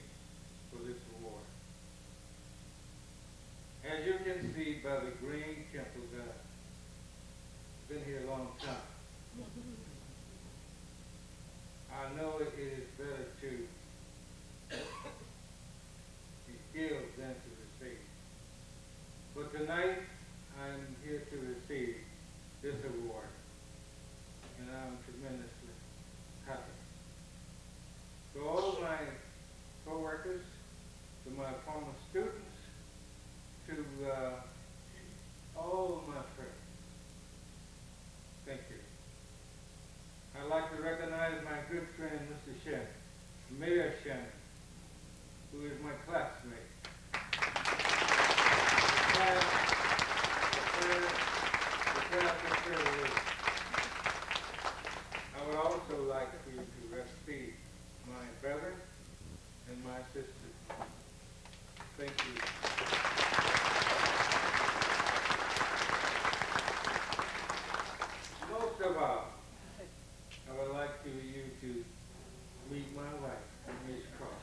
for this award. As you can see by the green temples, been here a long time. I know it is better to give than to receive. But tonight, I'm here to receive this award, and I'm tremendously happy. To all of my co-workers, to my former students, to all of my friends, thank you. I'd like to recognize my good friend, Mr. Shannon, Mayor Shannon, who is my classmate. I would also like you to receive my brother and my sister. Thank you. Most of all, I would like you to meet my wife, Miss Cross.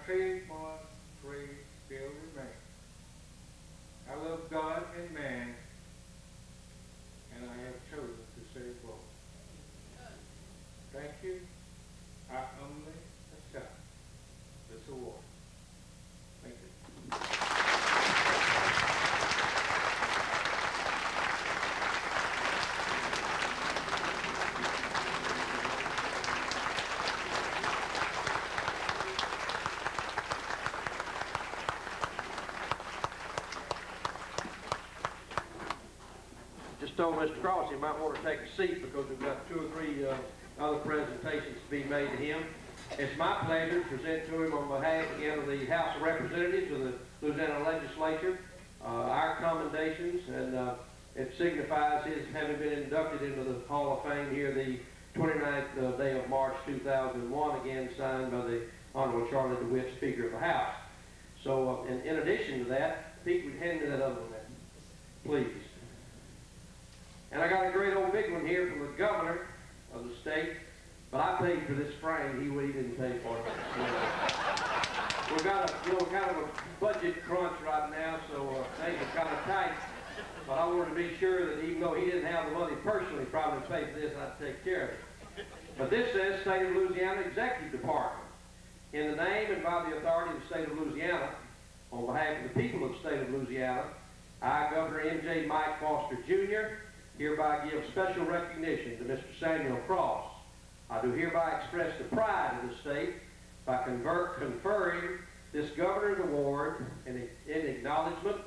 trademark phrase still remains. I love God and man, and I have chosen to serve both. Thank you. I humbly accept this award. Thank you. Just told Mr. Cross he might want to take a seat because we've got 2 or 3 other presentations to be made to him. It's my pleasure to present to him on behalf again of the House of Representatives of the Louisiana Legislature our commendations, and it signifies his having been inducted into the Hall of Fame here the 29th day of March 2001, again signed by the Honorable Charlie DeWitt, Speaker of the House. So in addition to that, Pete, would hand me that other one then, please. And I got a great old big one here from the governor of the state, but I paid for this frame. He didn't pay for it. We've got a kind of a budget crunch right now, so things are kind of tight. But I wanted to be sure that even though he didn't have the money personally probably to pay for this, I'd take care of it. But this says State of Louisiana Executive Department. In the name and by the authority of the State of Louisiana, on behalf of the people of the State of Louisiana, I, Governor M.J. Mike Foster, Jr., hereby give special recognition to Mr. Samuel Cross. I do hereby express the pride of the state by conferring this Governor's Award in acknowledgement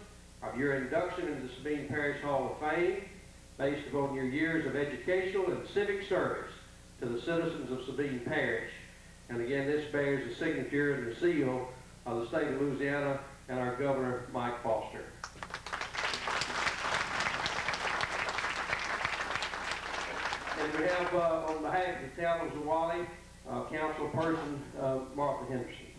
of your induction into the Sabine Parish Hall of Fame based upon your years of educational and civic service to the citizens of Sabine Parish. And again, this bears the signature and the seal of the State of Louisiana and our Governor, Mike Foster. And we have, on behalf of the town of Zwolle, Councilperson Martha Henderson.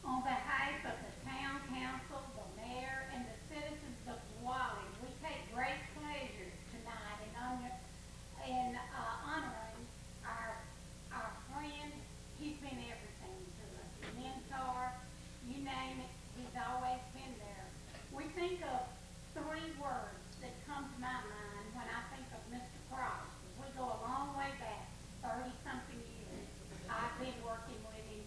On behalf of the town council, the mayor, and the citizens of Zwolle, we take great pleasure tonight in honoring our friend. He's been everything to us. A mentor, you name it, he's always been there. We think of 3 words that come to my mind when I think of Mr. Cross. We go a long way back, 30-something years. I've been working with him.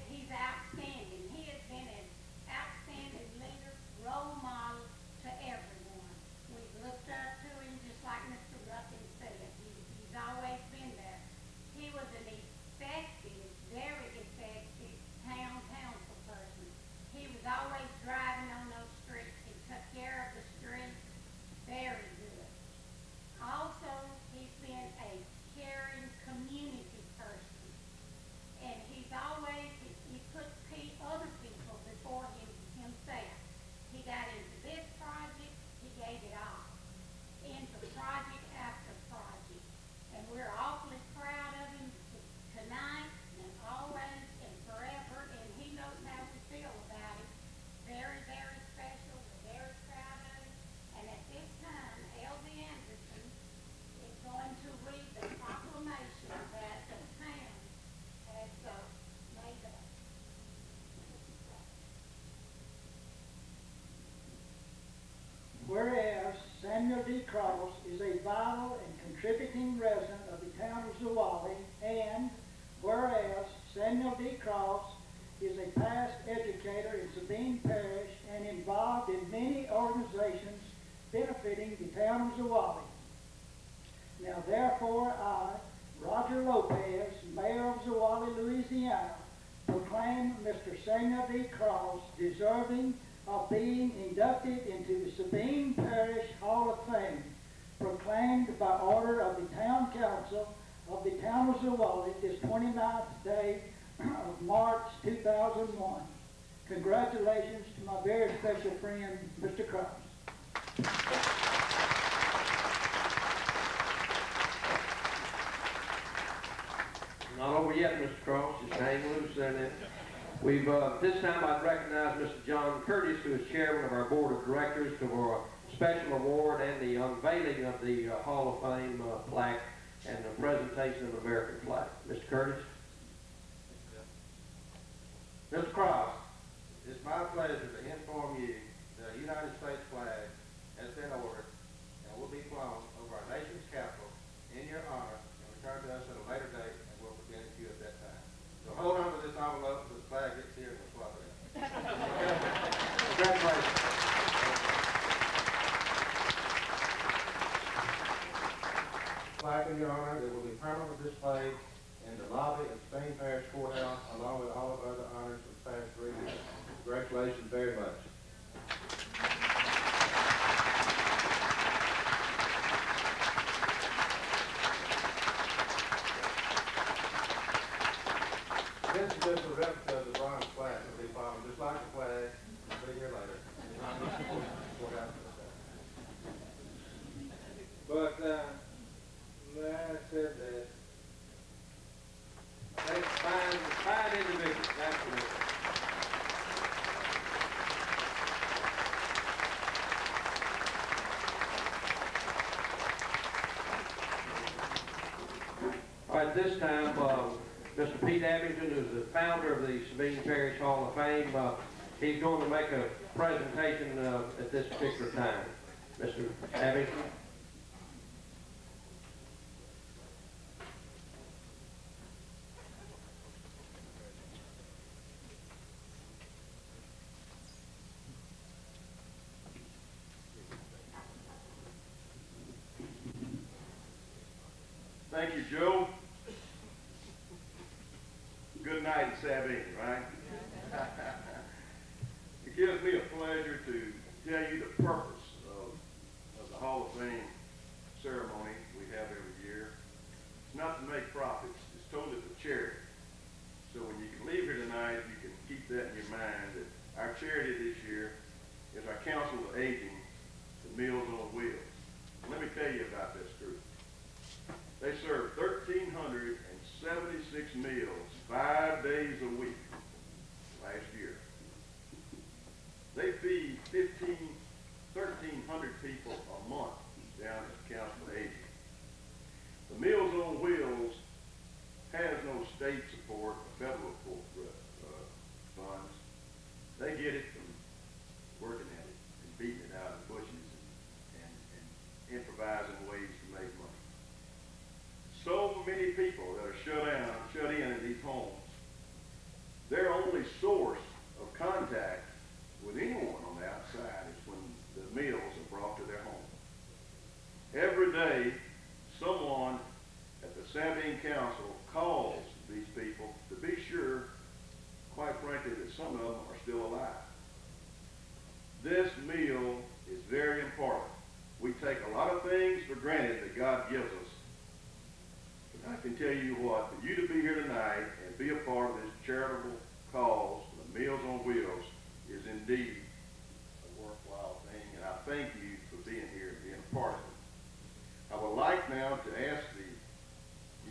He's outstanding. He has been an outstanding leader, role model to everyone. We've looked up to him just like Mr. Ruffin said. He's always been there. He was an effective, very effective town council person. He was always driving on those streets. He took care of the streets very good. Also, he's been a caring community person. And he's always, he put other people before himself. He got into this project, he gave it all. Into project after project. And we're awfully proud of him tonight and always and forever. And he knows how we feel about him. Very, very special. We're very proud of him. And at this time, L.D. Anderson is going to read the proclamation that the town has made up. Whereas Samuel D. Cross is a vital and contributing resident of the town of Zwolle, and whereas Samuel D. Cross is a past educator in Sabine Parish and involved in many organizations benefiting the town of Zwolle. Now therefore I, Roger Lopez, Mayor of Zwolle, Louisiana, proclaim Mr. Samuel D. Cross deserving of being inducted into the Sabine Parish Hall of Fame, proclaimed by order of the Town Council of the town of Zwolle this 29th day of March 2001. Congratulations to my very special friend, Mr. Cross. Not over yet, Mr. Cross. Just hang loose there. We've, this time I'd recognize Mr. John Curtis, who is chairman of our board of directors, for a special award and the unveiling of the Hall of Fame plaque. and the presentation of the American flag. Mr. Curtis? Mr. Cross, it's my pleasure to inform you that the United States flag has been ordered and will be flown over our nation's capital in your honor and returned to us at a later date, and we'll present it to you at that time. So hold on to this envelope until the flag gets here and we'll swap it out. Congratulations. Flag in your honor that will be permanently displayed in the lobby of Spain Parish Courthouse, along with all of other honors of the past 3 years. Congratulations very much. This is just a replica of the bronze flag. It'll be following just like the flag. It'll be here later. But, I said that Thanks, fine individuals, absolutely. All right, this time, Mr. Pete Abington, who's the founder of the Sabine Parish Hall of Fame, he's going to make a presentation at this particular time. Mr. Abington? Thank you, Joe. Good night, Sabine, right? It gives me a pleasure to tell you the purpose of the Hall of Fame ceremony we have every year. It's not to make profits, it's totally for charity. So when you can leave here tonight, you can keep that in your mind that our charity this year is our Council of Aging, the Meals on Wheels. And let me tell you about this group. They serve 1,376 meals 5 days a week last year. They feed 1,300 people a month down at the Council of Aging. The Meals on Wheels has no state support or federal funds. They get it from working at it and beating it out of the bushes and improvising ways to make money. So many people that are shut in these homes, their only source of contact with anyone on the outside is when the meals are brought to their home. Every day, someone at the Sabine Council calls these people to be sure, quite frankly, that some of them are still alive. This meal is very important. We take a lot of things for granted that God gives us. I can tell you what, for you to be here tonight and be a part of this charitable cause, the Meals on Wheels, is indeed a worthwhile thing, and I thank you for being here and being a part of it. I would like now to ask the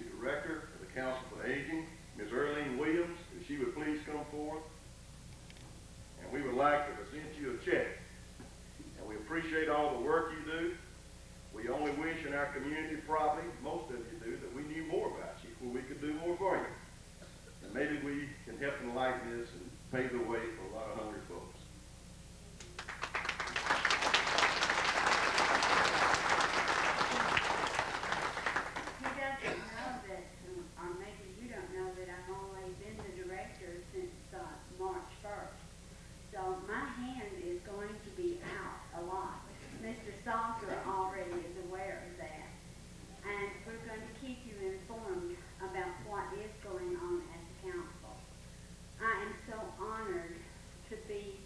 new director of the Council for Aging, Ms. Earlene Williams, if she would please come forward. And we would like to present you a check. And we appreciate all the work you do. We only wish in our community, probably, most of you do, that we knew more about you, where we could do more for you. And maybe we can help enlighten this and pave the way for a lot of hungry folks. He doesn't know that, or maybe you don't know that I've only been the director since March 1st. So my hand is going to be out a lot. Mr. Salter already is aware of that. And we're going to keep you informed about what is going on at the council. I am so honored to be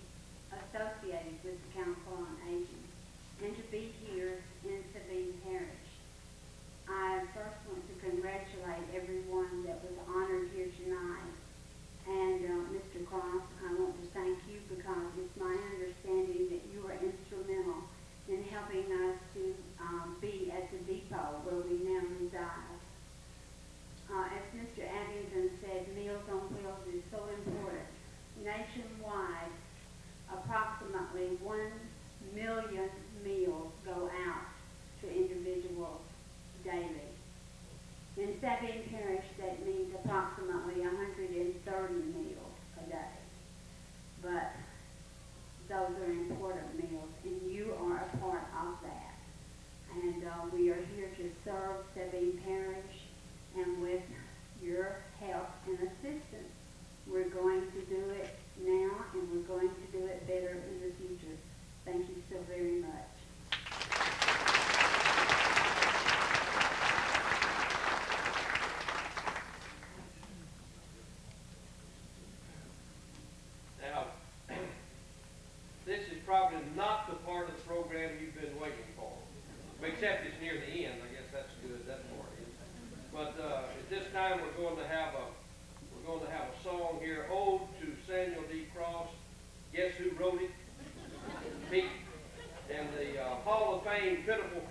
Except it's near the end. I guess that's good. That part is. But at this time, we're going to have a song here, "Ode to Samuel D. Cross." Guess who wrote it? Pete. And the Hall of Fame Pitiful